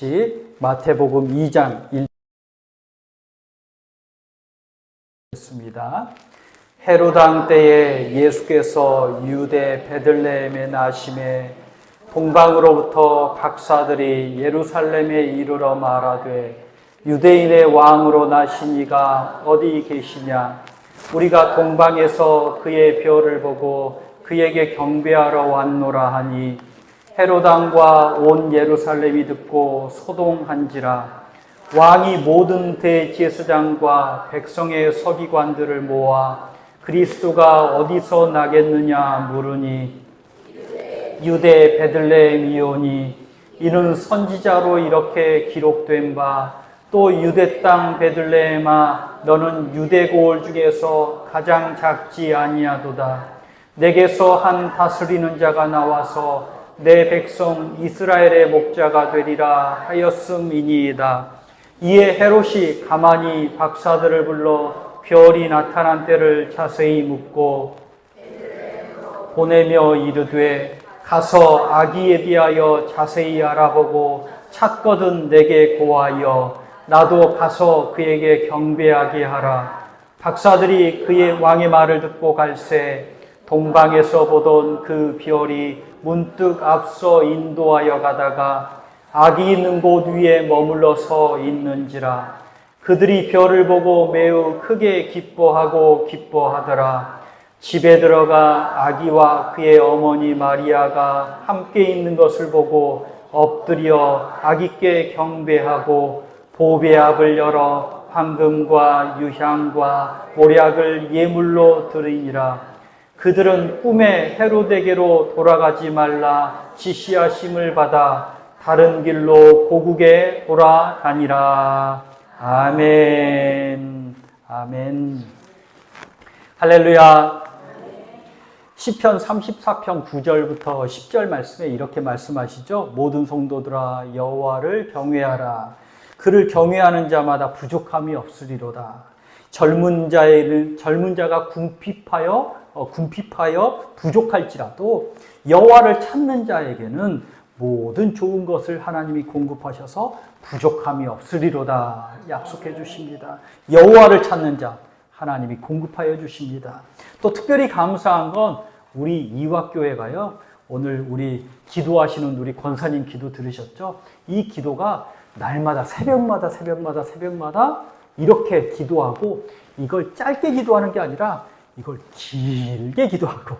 같이 마태복음 2장 1절입니다. 헤로당 때에 예수께서 유대 베들레헴에 나심에 동방으로부터 박사들이 예루살렘에 이르러 말하되 유대인의 왕으로 나신 이가 어디 계시냐? 우리가 동방에서 그의 별을 보고 그에게 경배하러 왔노라 하니 헤로당과 온 예루살렘이 듣고 소동한지라. 왕이 모든 대제사장과 백성의 서기관들을 모아 그리스도가 어디서 나겠느냐 물으니 유대 베들레헴이오니 이는 선지자로 이렇게 기록된 바 또 유대 땅 베들레헴아 너는 유대 고을 중에서 가장 작지 아니하도다. 내게서 한 다스리는 자가 나와서 내 백성 이스라엘의 목자가 되리라 하였음이니이다. 이에 헤롯이 가만히 박사들을 불러 별이 나타난 때를 자세히 묻고 보내며 이르되 가서 아기에 대하여 자세히 알아보고 찾거든 내게 고하여 나도 가서 그에게 경배하게 하라. 박사들이 그의 왕의 말을 듣고 갈새 동방에서 보던 그 별이 문득 앞서 인도하여 가다가 아기 있는 곳 위에 머물러 서 있는지라. 그들이 별을 보고 매우 크게 기뻐하더라. 집에 들어가 아기와 그의 어머니 마리아가 함께 있는 것을 보고 엎드려 아기께 경배하고 보배압을 열어 황금과 유향과 모략을 예물로 드리니라. 그들은 꿈에 헤롯에게로 돌아가지 말라 지시하심을 받아 다른 길로 고국에 돌아다니라. 아멘. 아멘. 할렐루야. 시편 34편 9절부터 10절 말씀에 이렇게 말씀하시죠. 모든 성도들아 여호와를 경외하라. 그를 경외하는 자마다 부족함이 없으리로다. 젊은 자가 궁핍하여 부족할지라도 여호와를 찾는 자에게는 모든 좋은 것을 하나님이 공급하셔서 부족함이 없으리로다 약속해 주십니다. 여호와를 찾는 자 하나님이 공급하여 주십니다. 또 특별히 감사한 건 우리 이화교회가요. 오늘 우리 기도하시는 우리 권사님 기도 들으셨죠? 이 기도가 날마다 새벽마다 이렇게 기도하고 이걸 짧게 기도하는 게 아니라 이걸 길게 기도하고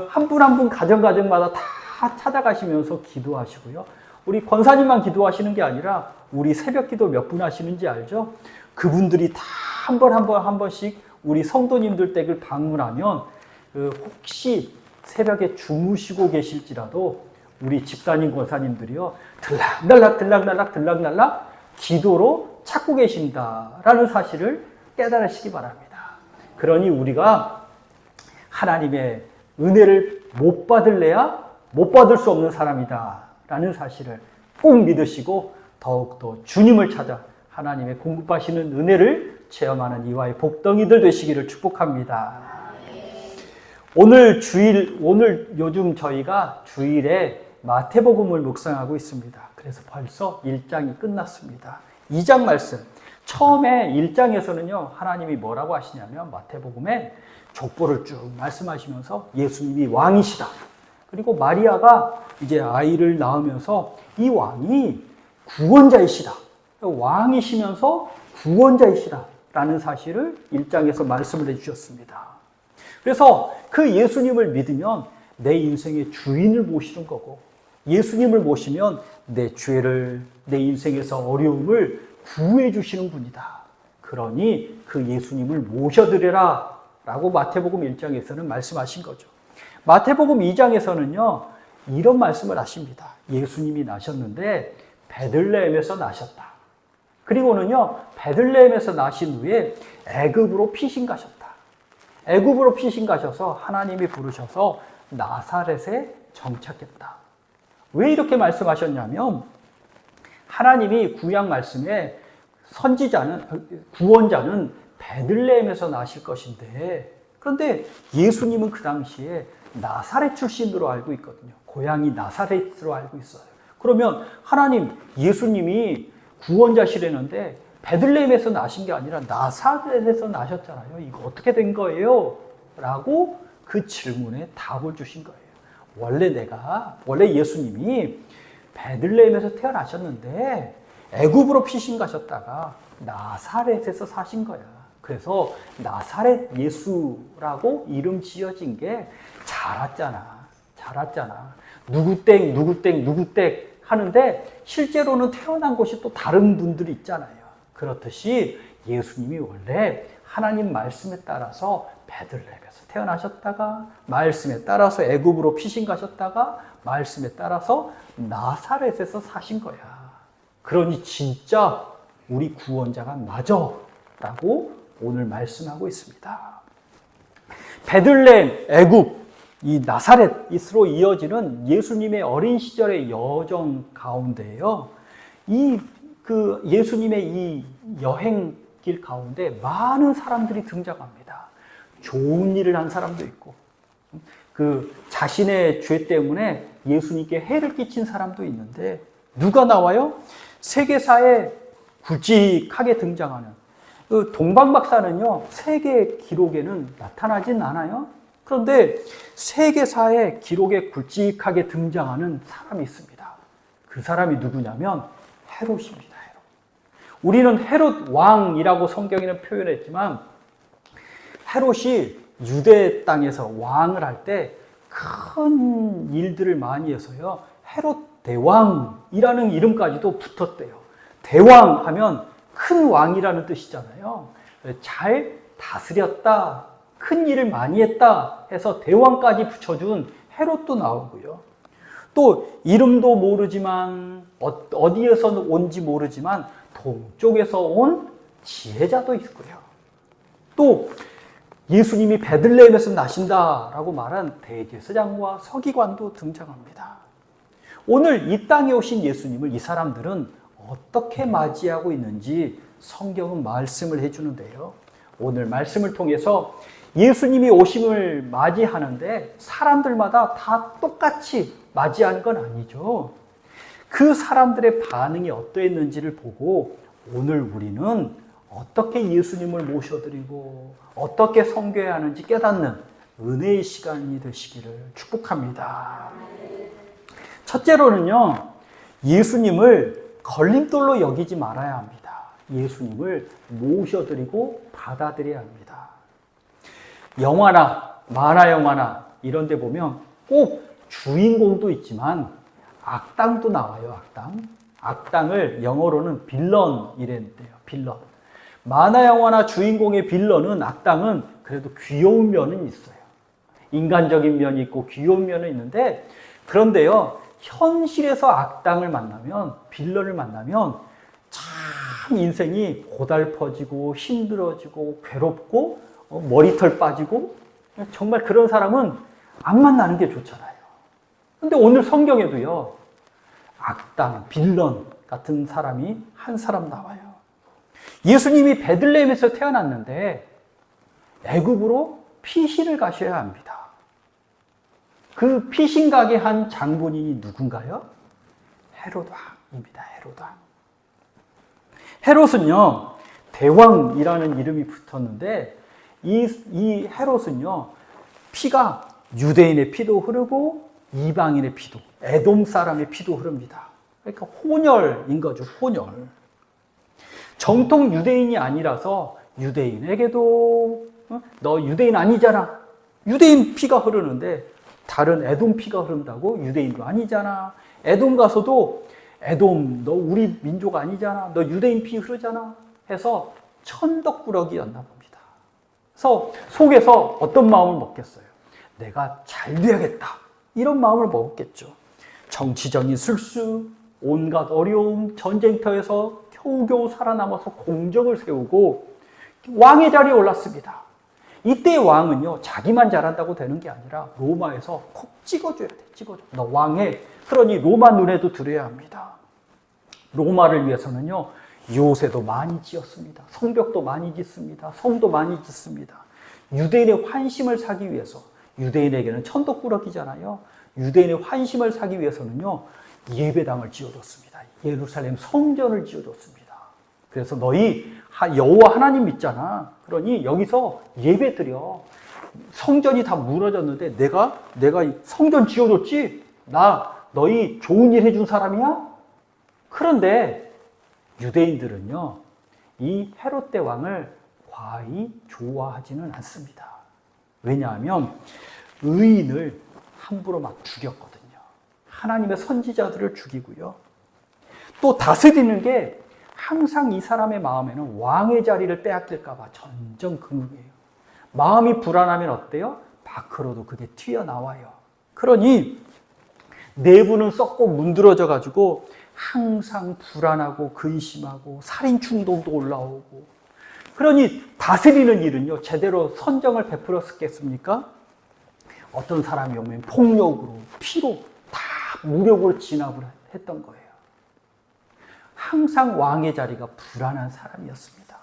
한 분 한 분 가정마다 다 찾아가시면서 기도하시고요. 우리 권사님만 기도하시는 게 아니라 우리 새벽 기도 몇 분 하시는지 알죠? 그분들이 다 한 번씩 우리 성도님들 댁을 방문하면 혹시 새벽에 주무시고 계실지라도 우리 집사님 권사님들이요 들락날락 기도로 찾고 계신다라는 사실을 깨달으시기 바랍니다. 그러니 우리가 하나님의 은혜를 못 받을래야 못 받을 수 없는 사람이다 라는 사실을 꼭 믿으시고 더욱더 주님을 찾아 하나님의 공급하시는 은혜를 체험하는 이와의 복덩이들 되시기를 축복합니다. 오늘 요즘 저희가 주일에 마태복음을 묵상하고 있습니다. 그래서 벌써 1장이 끝났습니다. 2장 말씀. 처음에 1장에서는요, 하나님이 뭐라고 하시냐면, 마태복음에 족보를 쭉 말씀하시면서 예수님이 왕이시다. 그리고 마리아가 이제 아이를 낳으면서 이 왕이 구원자이시다. 왕이시면서 구원자이시다. 라는 사실을 1장에서 말씀을 해주셨습니다. 그래서 그 예수님을 믿으면 내 인생의 주인을 모시는 거고, 예수님을 모시면 내 죄를, 내 인생에서 어려움을 구해 주시는 분이다. 그러니 그 예수님을 모셔드려라 라고 마태복음 1장에서는 말씀하신 거죠. 마태복음 2장에서는요 이런 말씀을 하십니다. 예수님이 나셨는데 베들레헴에서 나셨다. 그리고는요 베들레헴에서 나신 후에 애굽으로 피신 가셨다. 애굽으로 피신 가셔서 하나님이 부르셔서 나사렛에 정착했다. 왜 이렇게 말씀하셨냐면 하나님이 구약 말씀에 구원자는 베들레헴에서 나실 것인데, 그런데 예수님은 그 당시에 나사렛 출신으로 알고 있거든요. 고향이 나사렛으로 알고 있어요. 그러면 하나님, 예수님이 구원자시라는데 베들레헴에서 나신 게 아니라 나사렛에서 나셨잖아요. 이거 어떻게 된 거예요? 라고 그 질문에 답을 주신 거예요. 원래 예수님이 베들레헴에서 태어나셨는데 애굽으로 피신 가셨다가 나사렛에서 사신 거야. 그래서 나사렛 예수라고 이름 지어진 게 자랐잖아. 누구땡 하는데 실제로는 태어난 곳이 또 다른 분들이 있잖아요. 그렇듯이 예수님이 원래 하나님 말씀에 따라서 베들레헴에서 태어나셨다가 말씀에 따라서 애굽으로 피신 가셨다가 말씀에 따라서 나사렛에서 사신 거야. 그러니 진짜 우리 구원자가 맞아 라고 오늘 말씀하고 있습니다. 베들레헴, 애굽, 이 나사렛으로 이어지는 예수님의 어린 시절의 여정 가운데요. 예수님의 이 여행길 가운데 많은 사람들이 등장합니다. 좋은 일을 한 사람도 있고, 자신의 죄 때문에 예수님께 해를 끼친 사람도 있는데, 누가 나와요? 세계사에 굵직하게 등장하는 동방박사는요, 세계 기록에는 나타나진 않아요. 그런데 세계사의 기록에 굵직하게 등장하는 사람이 있습니다. 그 사람이 누구냐면 헤롯입니다. 우리는 헤롯 왕이라고 성경에는 표현했지만 헤롯이 유대 땅에서 왕을 할 때 큰 일들을 많이 해서요, 헤롯 대왕이라는 이름까지도 붙었대요. 대왕 하면 큰 왕이라는 뜻이잖아요. 잘 다스렸다, 큰 일을 많이 했다 해서 대왕까지 붙여준 헤롯도 나오고요. 또 이름도 모르지만 어디에서 온지 모르지만 동쪽에서 온 지혜자도 있고요. 또 예수님이 베들레헴에서 나신다라고 말한 대제사장과 서기관도 등장합니다. 오늘 이 땅에 오신 예수님을 이 사람들은 어떻게 맞이하고 있는지 성경은 말씀을 해주는데요. 오늘 말씀을 통해서 예수님이 오심을 맞이하는데 사람들마다 다 똑같이 맞이하는 건 아니죠. 그 사람들의 반응이 어떠했는지를 보고 오늘 우리는 어떻게 예수님을 모셔드리고 어떻게 섬겨야 하는지 깨닫는 은혜의 시간이 되시기를 축복합니다. 첫째로는요, 예수님을 걸림돌로 여기지 말아야 합니다. 예수님을 모셔드리고 받아들여야 합니다. 영화나 만화 영화나 이런 데 보면 꼭 주인공도 있지만 악당도 나와요. 악당을 영어로는 빌런이랬대요. 빌런. 만화 영화나 주인공의 빌런은, 악당은 그래도 귀여운 면은 있어요. 인간적인 면이 있고 귀여운 면은 있는데, 그런데요, 현실에서 악당을 만나면, 빌런을 만나면 참 인생이 고달퍼지고 힘들어지고 괴롭고 머리털 빠지고, 정말 그런 사람은 안 만나는 게 좋잖아요. 근데 오늘 성경에도요, 악당, 빌런 같은 사람이 한 사람 나와요. 예수님이 베들레헴에서 태어났는데 애굽으로 피신을 가셔야 합니다. 그 피신 가게 한 장본인이 누군가요? 헤롯 왕입니다. 헤롯 왕. 헤롯은요, 대왕이라는 이름이 붙었는데 이 헤롯은요, 피가 유대인의 피도 흐르고 이방인의 피도, 에돔 사람의 피도 흐릅니다. 그러니까 혼혈인 거죠. 혼혈. 정통 유대인이 아니라서 유대인에게도 너 유대인 아니잖아, 유대인 피가 흐르는데 다른 에돔 피가 흐른다고 유대인도 아니잖아, 에돔 가서도 에돔 너 우리 민족 아니잖아, 너 유대인 피 흐르잖아 해서 천덕꾸러기였나 봅니다. 그래서 속에서 어떤 마음을 먹겠어요? 내가 잘 돼야겠다, 이런 마음을 먹었겠죠. 정치적인 술수, 온갖 어려움, 전쟁터에서 겨우겨우 살아남아서 공적을 세우고 왕의 자리에 올랐습니다. 이때 왕은요, 자기만 잘한다고 되는 게 아니라 로마에서 콕 찍어줘야 돼. 찍어줘. 너 왕해. 그러니 로마 눈에도 들어야 합니다. 로마를 위해서는요, 요새도 많이 지었습니다. 성벽도 많이 짓습니다. 성도 많이 짓습니다. 유대인의 환심을 사기 위해서, 유대인에게는 천덕꾸러기잖아요. 유대인의 환심을 사기 위해서는요, 예배당을 지어줬습니다. 예루살렘 성전을 지어줬습니다. 그래서 너희 여호와 하나님 믿잖아. 그러니 여기서 예배 드려. 성전이 다 무너졌는데 내가 성전 지어줬지? 나 너희 좋은 일 해준 사람이야? 그런데 유대인들은요, 이 헤롯 대왕을 과히 좋아하지는 않습니다. 왜냐하면 의인을 함부로 막 죽였거든요. 하나님의 선지자들을 죽이고요. 또 다스리는 게 항상 이 사람의 마음에는 왕의 자리를 빼앗길까 봐 전전긍긍해요. 마음이 불안하면 어때요? 밖으로도 그게 튀어나와요. 그러니 내부는 썩고 문드러져 가지고 항상 불안하고 근심하고 살인 충동도 올라오고, 그러니 다스리는 일은요 제대로 선정을 베풀었겠습니까? 어떤 사람이 오면 폭력으로 피로 다 무력으로 진압을 했던 거예요. 항상 왕의 자리가 불안한 사람이었습니다.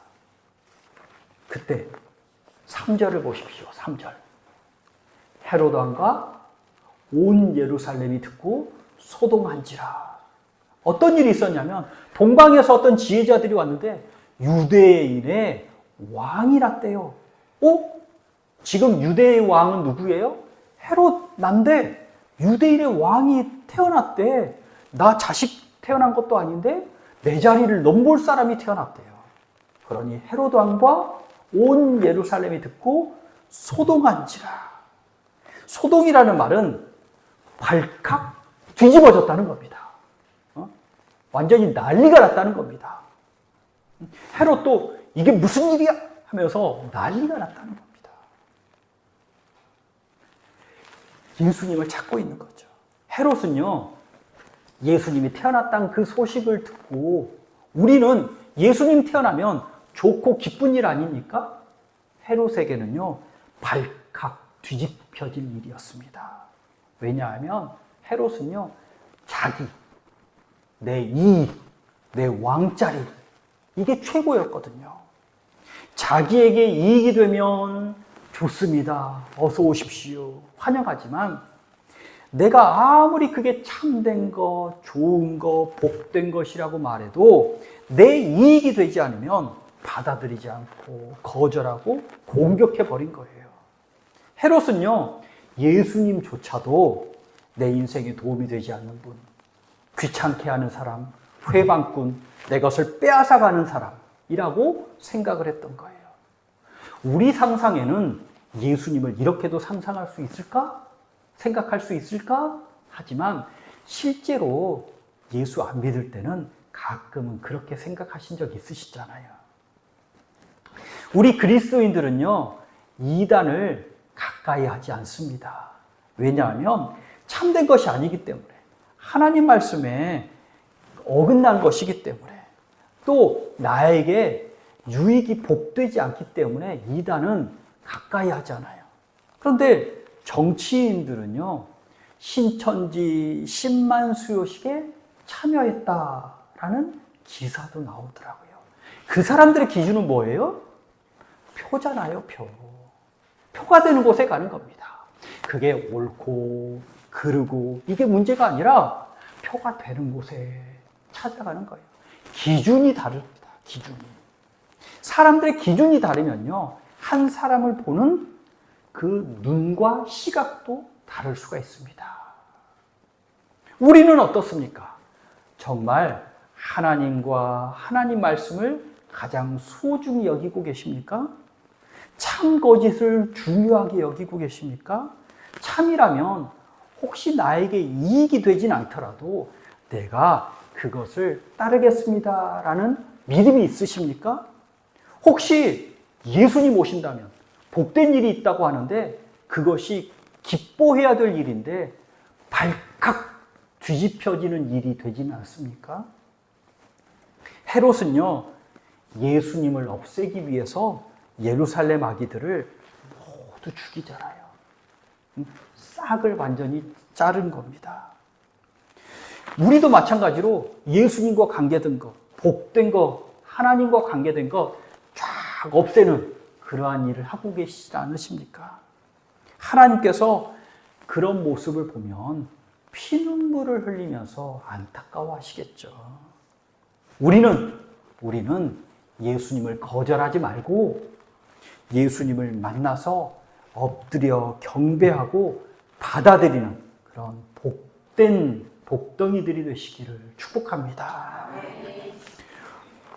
그때 3절을 보십시오. 3절. 헤롯 왕과 온 예루살렘이 듣고 소동한지라. 어떤 일이 있었냐면 동방에서 어떤 지혜자들이 왔는데 유대인의 왕이 났대요. 지금 유대의 왕은 누구예요? 헤롯 난데 유대인의 왕이 태어났대. 나 자식 태어난 것도 아닌데 내 자리를 넘볼 사람이 태어났대요. 그러니 헤롯 왕과 온 예루살렘이 듣고 소동한지라. 소동이라는 말은 발칵 뒤집어졌다는 겁니다. 완전히 난리가 났다는 겁니다. 헤롯도 이게 무슨 일이야 하면서 난리가 났다는 겁니다. 예수님을 찾고 있는 거죠. 헤롯은요, 예수님이 태어났다는 그 소식을 듣고, 우리는 예수님 태어나면 좋고 기쁜 일 아닙니까? 헤롯에게는요, 발칵 뒤집혀질 일이었습니다. 왜냐하면 헤롯은요, 내 이익, 내 왕자리, 이게 최고였거든요. 자기에게 이익이 되면 좋습니다. 어서 오십시오. 환영하지만 내가 아무리 그게 참된 것, 좋은 것, 복된 것이라고 말해도 내 이익이 되지 않으면 받아들이지 않고 거절하고 공격해버린 거예요. 헤롯은요, 예수님조차도 내 인생에 도움이 되지 않는 분, 귀찮게 하는 사람, 회방꾼, 내 것을 빼앗아가는 사람이라고 생각을 했던 거예요. 우리 상상에는 예수님을 이렇게도 상상할 수 있을까? 생각할 수 있을까? 하지만 실제로 예수 안 믿을 때는 가끔은 그렇게 생각하신 적 있으시잖아요. 우리 그리스도인들은요, 이단을 가까이 하지 않습니다. 왜냐하면 참된 것이 아니기 때문에, 하나님 말씀에 어긋난 것이기 때문에, 또 나에게 유익이 복되지 않기 때문에 이단은 가까이 하잖아요. 그런데 정치인들은요, 신천지 10만 수요식에 참여했다라는 기사도 나오더라고요. 그 사람들의 기준은 뭐예요? 표잖아요, 표. 표가 되는 곳에 가는 겁니다. 그게 옳고 그르고 이게 문제가 아니라 표가 되는 곳에 찾아가는 거예요. 기준이 다릅니다. 기준이. 사람들의 기준이 다르면요, 한 사람을 보는 그 눈과 시각도 다를 수가 있습니다. 우리는 어떻습니까? 정말 하나님과 하나님 말씀을 가장 소중히 여기고 계십니까? 참 거짓을 중요하게 여기고 계십니까? 참이라면 혹시 나에게 이익이 되진 않더라도 내가 그것을 따르겠습니다라는 믿음이 있으십니까? 혹시 예수님 오신다면 복된 일이 있다고 하는데 그것이 기뻐해야 될 일인데 발칵 뒤집혀지는 일이 되지는 않습니까? 헤롯은요, 예수님을 없애기 위해서 예루살렘 아기들을 모두 죽이잖아요. 싹을 완전히 자른 겁니다. 우리도 마찬가지로 예수님과 관계된 것, 복된 것, 하나님과 관계된 것 쫙 없애는 그러한 일을 하고 계시지 않으십니까? 하나님께서 그런 모습을 보면 피눈물을 흘리면서 안타까워하시겠죠. 우리는 예수님을 거절하지 말고 예수님을 만나서 엎드려 경배하고 받아들이는 그런 복된 복덩이들이 되시기를 축복합니다.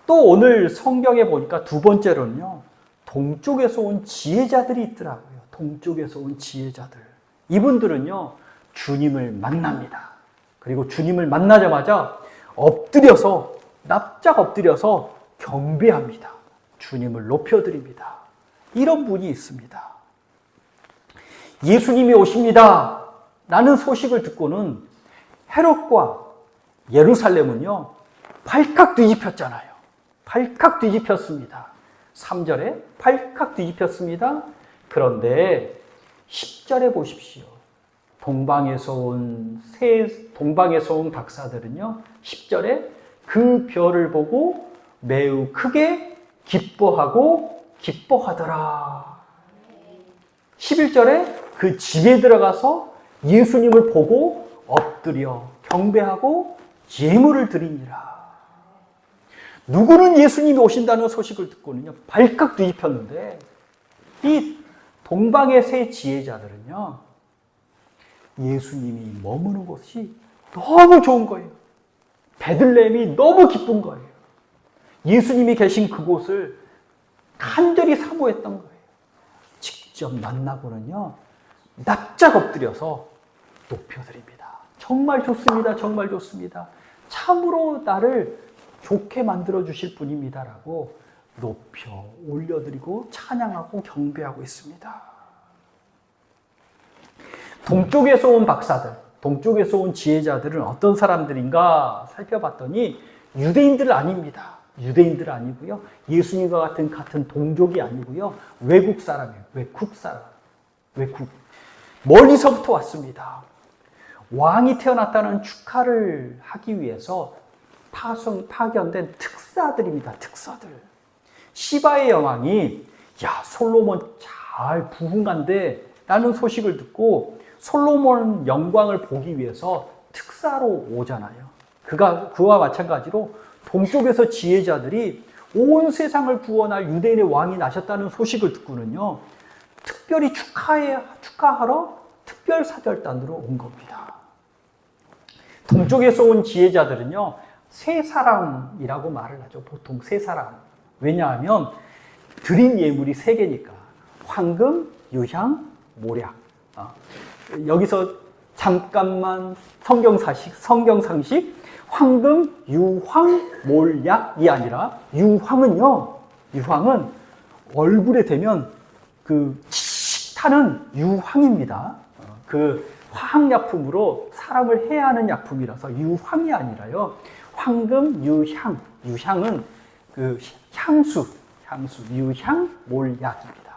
또 오늘 성경에 보니까 두 번째로는요, 동쪽에서 온 지혜자들이 있더라고요. 동쪽에서 온 지혜자들. 이분들은요, 주님을 만납니다. 그리고 주님을 만나자마자 납작 엎드려서 경배합니다. 주님을 높여드립니다. 이런 분이 있습니다. 예수님이 오십니다 라는 소식을 듣고는 헤롯과 예루살렘은요, 발칵 뒤집혔잖아요. 발칵 뒤집혔습니다. 3절에 발칵 뒤집혔습니다. 그런데 10절에 보십시오. 동방에서 온 박사들은요, 10절에 그 별을 보고 매우 크게 기뻐하더라. 11절에 그 집에 들어가서 예수님을 보고 엎드려 경배하고 예물을 드리니라. 누구는 예수님이 오신다는 소식을 듣고는요, 발칵 뒤집혔는데, 이 동방의 세 지혜자들은요, 예수님이 머무는 곳이 너무 좋은 거예요. 베들레헴이 너무 기쁜 거예요. 예수님이 계신 그곳을 간절히 사모했던 거예요. 직접 만나고는요, 납작 엎드려서 높여드립니다. 정말 좋습니다. 정말 좋습니다. 참으로 나를 좋게 만들어 주실 분입니다라고 높여 올려드리고 찬양하고 경배하고 있습니다. 동쪽에서 온 박사들, 동쪽에서 온 지혜자들은 어떤 사람들인가 살펴봤더니 유대인들 아닙니다. 유대인들 아니고요. 예수님과 같은 동족이 아니고요. 외국 사람이에요. 외국. 멀리서부터 왔습니다. 왕이 태어났다는 축하를 하기 위해서 파견된 특사들입니다. 특사들. 시바의 여왕이 솔로몬 잘 부흥한데 라는 소식을 듣고 솔로몬 영광을 보기 위해서 특사로 오잖아요. 그와 마찬가지로 동쪽에서 지혜자들이 온 세상을 구원할 유대인의 왕이 나셨다는 소식을 듣고는요, 특별히 축하하러 특별사절단으로 온 겁니다. 동쪽에서 온 지혜자들은요, 세 사람이라고 말을 하죠. 보통 세 사람. 왜냐하면 드린 예물이 세 개니까. 황금, 유향, 모략. 여기서 잠깐만 성경상식. 황금, 유황, 몰약이 아니라 유황은 얼굴에 대면 칙 타는 유황입니다. 그 화학약품으로 사람을 해야 하는 약품이라서 유황이 아니라요. 황금, 유향은 향수, 유향, 몰약입니다.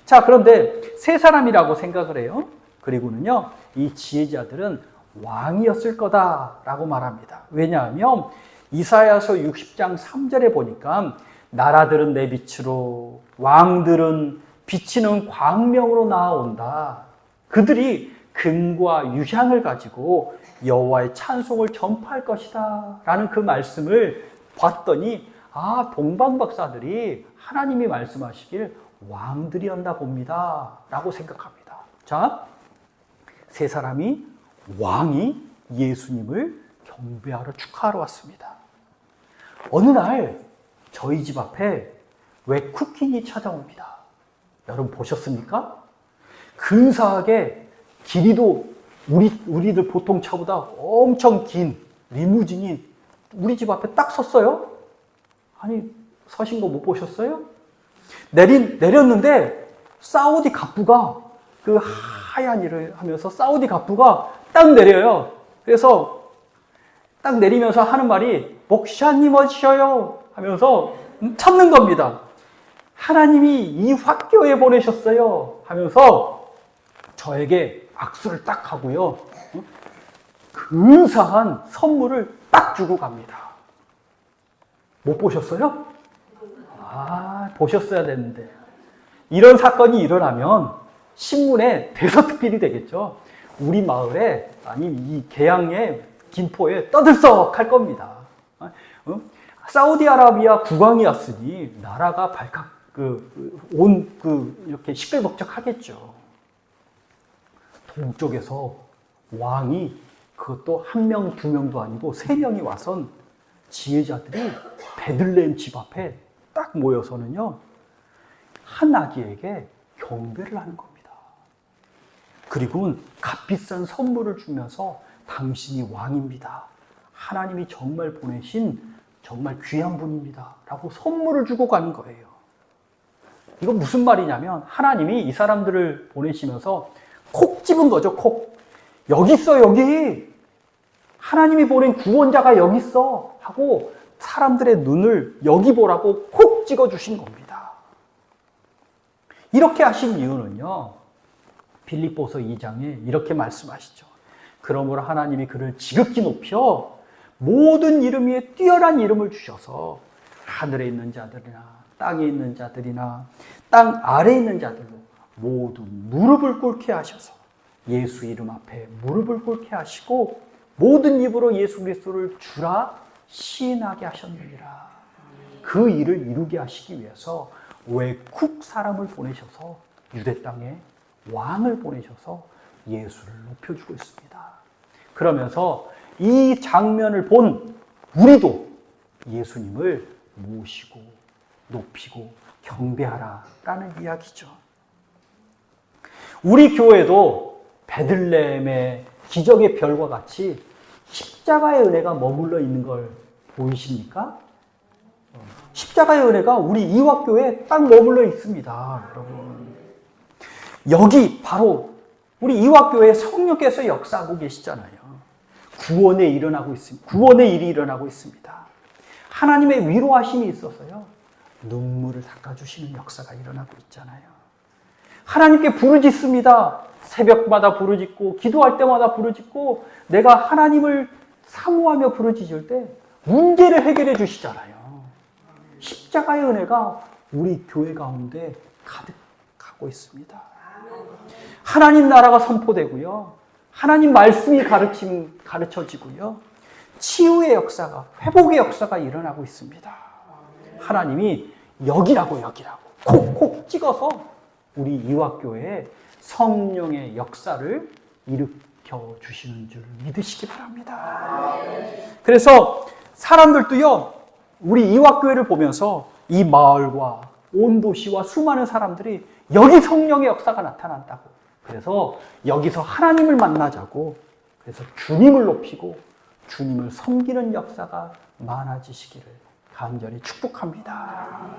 자, 그런데 세 사람이라고 생각을 해요. 그리고는요, 이 지혜자들은 왕이었을 거다라고 말합니다. 왜냐하면 이사야서 60장 3절에 보니까 나라들은 내 빛으로, 왕들은 비치는 광명으로 나아온다. 그들이 금과 유향을 가지고 여호와의 찬송을 전파할 것이다 라는 그 말씀을 봤더니 동방 박사들이 하나님이 말씀하시길 왕들이었나 봅니다 라고 생각합니다. 자, 세 사람이 왕이 예수님을 경배하러 축하하러 왔습니다. 어느 날 저희 집 앞에 외국인이 찾아옵니다. 여러분 보셨습니까? 근사하게 길이도 우리들 보통 차보다 엄청 긴 리무진이 우리 집 앞에 딱 섰어요. 아니, 서신 거 못 보셨어요? 내렸는데 사우디 갑부가 그 하얀 일을 하면서 사우디 갑부가 딱 내려요. 그래서 딱 내리면서 하는 말이 목사님 어디셔요? 하면서 찾는 겁니다. 하나님이 이 학교에 보내셨어요. 하면서 저에게 악수를 딱 하고요. 근사한 선물을 딱 주고 갑니다. 못 보셨어요? 보셨어야 되는데. 이런 사건이 일어나면 신문에 대서특필이 되겠죠. 우리 마을에, 아니 이 개항에, 김포에 떠들썩할 겁니다. 사우디아라비아 국왕이었으니 나라가 발칵 이렇게 시끌벅적하겠죠. 동쪽에서 왕이, 그것도 한 명, 두 명도 아니고 3명이 와선 지혜자들이 베들레헴 집 앞에 딱 모여서는요, 한 아기에게 경배를 하는 겁니다. 그리고는 값비싼 선물을 주면서 당신이 왕입니다. 하나님이 정말 보내신 정말 귀한 분입니다. 라고 선물을 주고 가는 거예요. 이건 무슨 말이냐면 하나님이 이 사람들을 보내시면서 콕 집은 거죠. 콕. 여기 있어, 여기. 하나님이 보낸 구원자가 여기 있어. 하고 사람들의 눈을 여기 보라고 콕 찍어주신 겁니다. 이렇게 하신 이유는요, 빌립보서 2장에 이렇게 말씀하시죠. 그러므로 하나님이 그를 지극히 높여 모든 이름 위에 뛰어난 이름을 주셔서 하늘에 있는 자들이나 땅에 있는 자들이나 땅 아래에 있는 자들로 모두 무릎을 꿇게 하셔서 예수 이름 앞에 무릎을 꿇게 하시고 모든 입으로 예수 그리스도를 주라 시인하게 하셨느니라. 그 일을 이루게 하시기 위해서 외국 사람을 보내셔서 유대 땅에 왕을 보내셔서 예수를 높여주고 있습니다. 그러면서 이 장면을 본 우리도 예수님을 모시고 높이고 경배하라라는 이야기죠. 우리 교회도 베들레헴의 기적의 별과 같이 십자가의 은혜가 머물러 있는 걸 보이십니까? 십자가의 은혜가 우리 이화교회에 딱 머물러 있습니다, 여러분. 여기 바로 우리 이화교회 성령께서 역사하고 계시잖아요. 구원의 일이 일어나고 있습니다. 하나님의 위로하심이 있어서요, 눈물을 닦아주시는 역사가 일어나고 있잖아요. 하나님께 부르짖습니다. 새벽마다 부르짖고 기도할 때마다 부르짖고 내가 하나님을 사모하며 부르짖을 때 문제를 해결해 주시잖아요. 십자가의 은혜가 우리 교회 가운데 가득하고 있습니다. 하나님 나라가 선포되고요, 하나님 말씀이 가르쳐지고요, 치유의 역사가, 회복의 역사가 일어나고 있습니다. 하나님이 여기라고 콕콕 찍어서 우리 이화교회에 성령의 역사를 일으켜 주시는 줄 믿으시기 바랍니다. 그래서 사람들도요, 우리 이화교회를 보면서 이 마을과 온 도시와 수많은 사람들이 여기 성령의 역사가 나타난다고, 그래서 여기서 하나님을 만나자고, 그래서 주님을 높이고 주님을 섬기는 역사가 많아지시기를 간절히 축복합니다.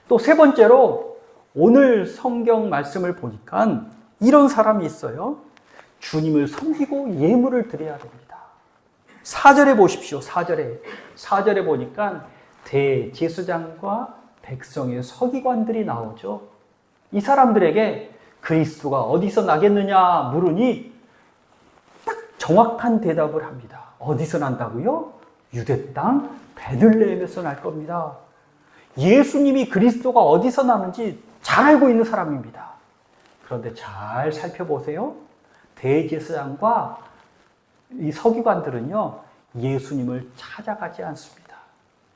또 세 번째로 오늘 성경 말씀을 보니까 이런 사람이 있어요. 주님을 섬기고 예물을 드려야 됩니다. 4절에 보십시오. 4절에 보니까 대제사장과 백성의 서기관들이 나오죠. 이 사람들에게 그리스도가 어디서 나겠느냐 물으니 딱 정확한 대답을 합니다. 어디서 난다고요? 유대 땅 베들레헴에서 날 겁니다. 예수님이 그리스도가 어디서 나는지 잘 알고 있는 사람입니다. 그런데 잘 살펴보세요. 대제사장과 이 서기관들은요, 예수님을 찾아가지 않습니다.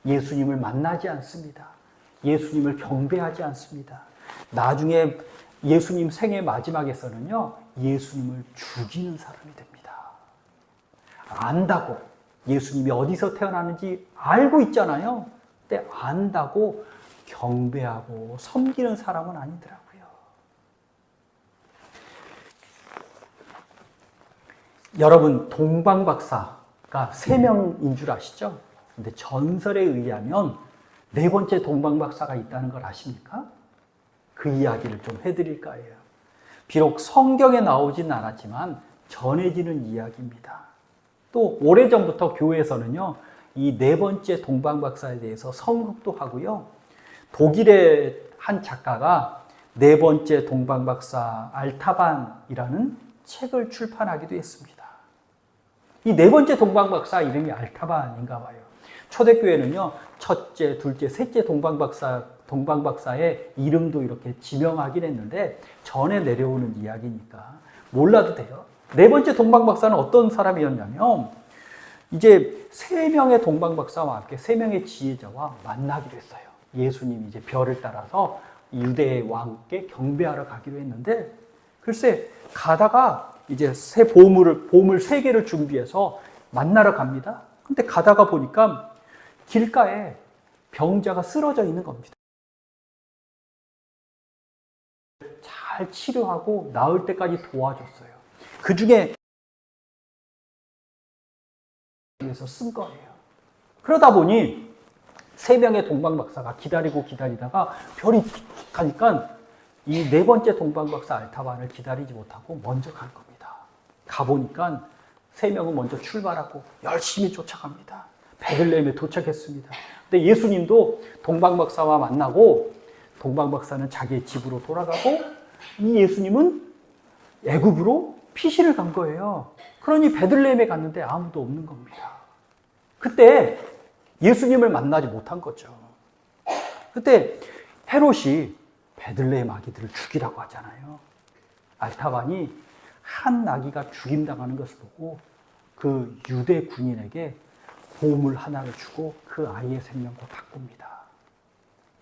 예수님을 만나지 않습니다. 예수님을 경배하지 않습니다. 나중에 예수님 생애 마지막에서는요, 예수님을 죽이는 사람이 됩니다. 안다고, 예수님이 어디서 태어나는지 알고 있잖아요. 근데 안다고 경배하고 섬기는 사람은 아니더라고요. 여러분, 동방박사가 3명인 줄 아시죠? 근데 전설에 의하면 4번째 동방박사가 있다는 걸 아십니까? 그 이야기를 좀 해드릴까 해요. 비록 성경에 나오진 않았지만 전해지는 이야기입니다. 또 오래전부터 교회에서는요, 이 4번째 동방박사에 대해서 선극도 하고요, 독일의 한 작가가 4번째 동방박사 알타반이라는 책을 출판하기도 했습니다. 이 4번째 동방박사 이름이 알타반인가 봐요. 초대교회는요, 첫째, 둘째, 셋째 동방박사의 이름도 이렇게 지명하긴 했는데 전에 내려오는 이야기니까 몰라도 돼요. 네 번째 동방박사는 어떤 사람이었냐면 이제 세 명의 동방박사와 함께 세 명의 지혜자와 만나기로 했어요. 예수님이 이제 별을 따라서 유대의 왕께 경배하러 가기로 했는데 글쎄 가다가 이제 새 보물 세 개를 준비해서 만나러 갑니다. 근데 가다가 보니까 길가에 병자가 쓰러져 있는 겁니다. 잘 치료하고 나을 때까지 도와줬어요. 그 중에 위해서 쓴 거예요. 그러다 보니 세 명의 동방박사가 기다리다가 별이 가니까 이 네 번째 동방박사 알타반을 기다리지 못하고 먼저 간 겁니다. 가보니까 세 명은 먼저 출발하고 열심히 쫓아갑니다. 베들레헴에 도착했습니다. 근데 예수님도 동방박사와 만나고 동방박사는 자기의 집으로 돌아가고 이 예수님은 애굽으로 피신을 간 거예요. 그러니 베들레헴에 갔는데 아무도 없는 겁니다. 그때 예수님을 만나지 못한 거죠. 그때 헤롯이 베들레헴 아기들을 죽이라고 하잖아요. 알타반이 한 아기가 죽임당하는 것을 보고 그 유대 군인에게 보물 하나를 주고 그 아이의 생명과 바꿉니다.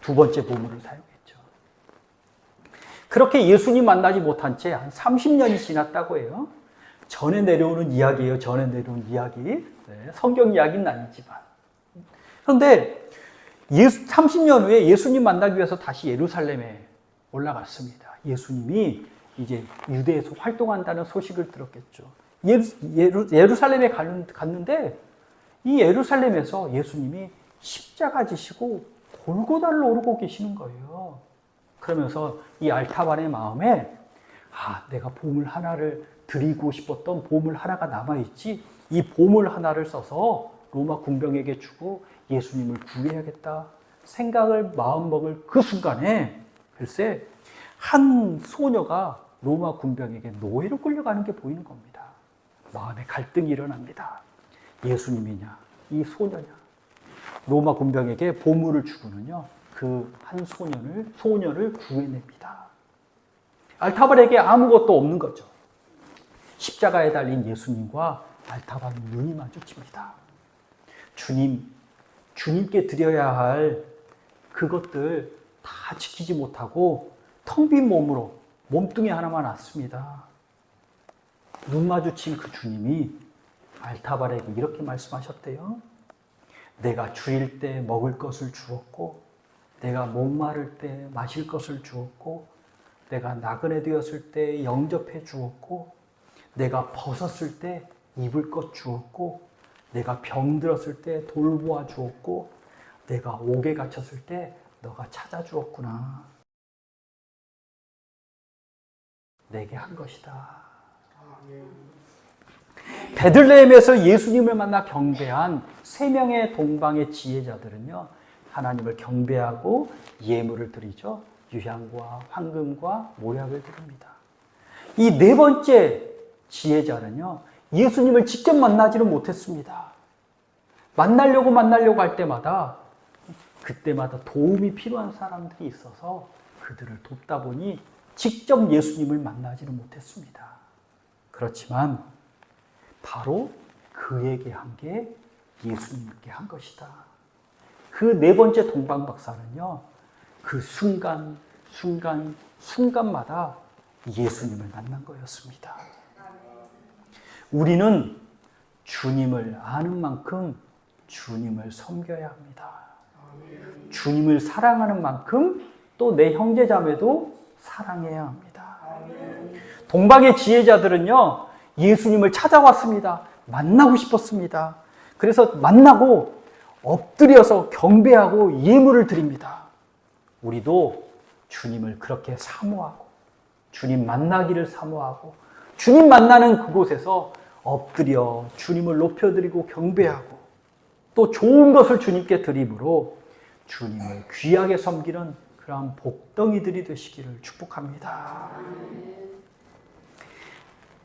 두 번째 보물을 사용했죠. 그렇게 예수님 만나지 못한 채 한 30년이 지났다고 해요. 전에 내려오는 이야기예요. 전에 내려온 이야기. 네, 성경 이야기는 아니지만. 그런데 30년 후에 예수님 만나기 위해서 다시 예루살렘에 올라갔습니다. 예수님이 이제 유대에서 활동한다는 소식을 들었겠죠. 예루살렘에 갔는데 이 예루살렘에서 예수님이 십자가 지시고 골고다를 오르고 계시는 거예요. 그러면서 이 알타반의 마음에 내가 보물 하나를 드리고 싶었던 보물 하나가 남아있지, 이 보물 하나를 써서 로마 군병에게 주고 예수님을 구해야겠다 생각을 마음먹을 그 순간에 글쎄 한 소녀가 로마 군병에게 노예로 끌려가는 게 보이는 겁니다. 마음에 갈등이 일어납니다. 예수님이냐 이 소녀냐. 로마 군병에게 보물을 주고는요 그 한 소녀를 구해냅니다. 알타반에게 아무것도 없는 거죠. 십자가에 달린 예수님과 알타반은 눈이 마주칩니다. 주님께 드려야 할 그것들 다 지키지 못하고 텅 빈 몸으로 몸뚱이 하나만 왔습니다. 눈 마주친 그 주님이 알타반에게 이렇게 말씀하셨대요. 내가 줄일 때 먹을 것을 주었고, 내가 목마를 때 마실 것을 주었고, 내가 나그네 되었을 때 영접해 주었고, 내가 벗었을 때 입을 것 주었고, 내가 병들었을 때 돌보아 주었고, 내가 옥에 갇혔을 때 너가 찾아주었구나. 내게 한 것이다. 베들레헴에서 예수님을 만나 경배한 세 명의 동방의 지혜자들은요, 하나님을 경배하고 예물을 드리죠. 유향과 황금과 모략을 드립니다. 이 네 번째 지혜자는요, 예수님을 직접 만나지는 못했습니다. 만나려고 할 때마다 그때마다 도움이 필요한 사람들이 있어서 그들을 돕다 보니 직접 예수님을 만나지는 못했습니다. 그렇지만 바로 그에게 한 게 예수님께 한 것이다. 그 네 번째 동방박사는요, 그 순간마다 예수님을 만난 거였습니다. 우리는 주님을 아는 만큼 주님을 섬겨야 합니다. 주님을 사랑하는 만큼 또 내 형제자매도 사랑해야 합니다. 동방의 지혜자들은요, 예수님을 찾아왔습니다. 만나고 싶었습니다. 그래서 만나고 엎드려서 경배하고 예물을 드립니다. 우리도 주님을 그렇게 사모하고 주님 만나기를 사모하고 주님 만나는 그곳에서 엎드려 주님을 높여드리고 경배하고 또 좋은 것을 주님께 드림으로 주님을 귀하게 섬기는 그러한 복덩이들이 되시기를 축복합니다.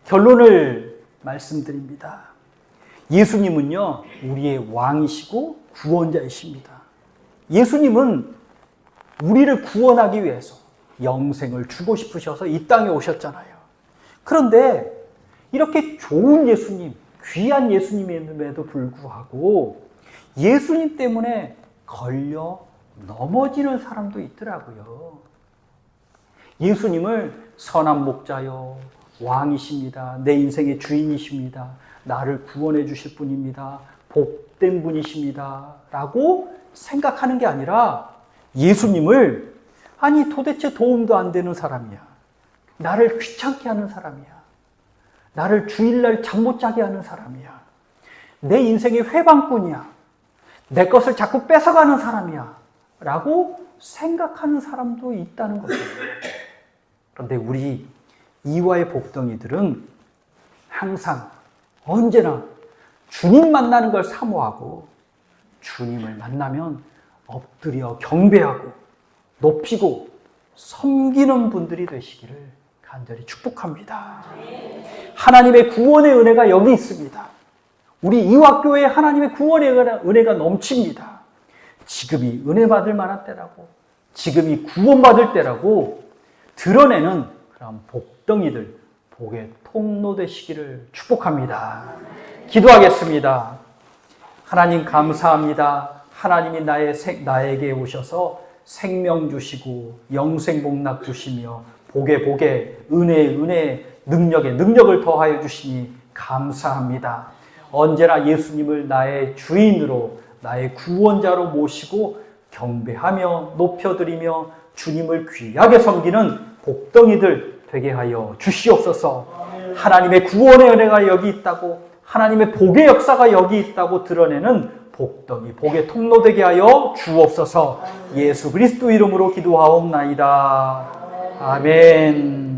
결론을 말씀드립니다. 예수님은요, 우리의 왕이시고 구원자이십니다. 예수님은 우리를 구원하기 위해서 영생을 주고 싶으셔서 이 땅에 오셨잖아요. 그런데 이렇게 좋은 예수님, 귀한 예수님임에도 불구하고 예수님 때문에 걸려 넘어지는 사람도 있더라고요. 예수님을 선한 목자요, 왕이십니다. 내 인생의 주인이십니다. 나를 구원해 주실 분입니다. 복된 분이십니다. 라고 생각하는 게 아니라 예수님을 아니 도대체 도움도 안 되는 사람이야. 나를 귀찮게 하는 사람이야. 나를 주일날 잠 못 자게 하는 사람이야. 내 인생의 회방꾼이야. 내 것을 자꾸 뺏어가는 사람이야. 라고 생각하는 사람도 있다는 거죠. 그런데 우리 이화의 복덩이들은 항상 언제나 주님 만나는 걸 사모하고 주님을 만나면 엎드려 경배하고 높이고 섬기는 분들이 되시기를 간절히 축복합니다. 하나님의 구원의 은혜가 여기 있습니다. 우리 이화교회에 하나님의 구원의 은혜가 넘칩니다. 지금이 은혜 받을 만한 때라고, 지금이 구원받을 때라고 드러내는 그런 복덩이들, 복의 통로 되시기를 축복합니다. 기도하겠습니다. 하나님 감사합니다. 하나님이 나에게 오셔서 생명 주시고 영생 복락 주시며 복에 은혜에 능력을 더하여 주시니 감사합니다. 언제나 예수님을 나의 주인으로 나의 구원자로 모시고 경배하며 높여드리며 주님을 귀하게 섬기는 복덩이들 되게 하여 주시옵소서. 하나님의 구원의 은혜가 여기 있다고, 하나님의 복의 역사가 여기 있다고 드러내는 복덩이, 복의 통로 되게 하여 주옵소서. 예수 그리스도 이름으로 기도하옵나이다. 아멘.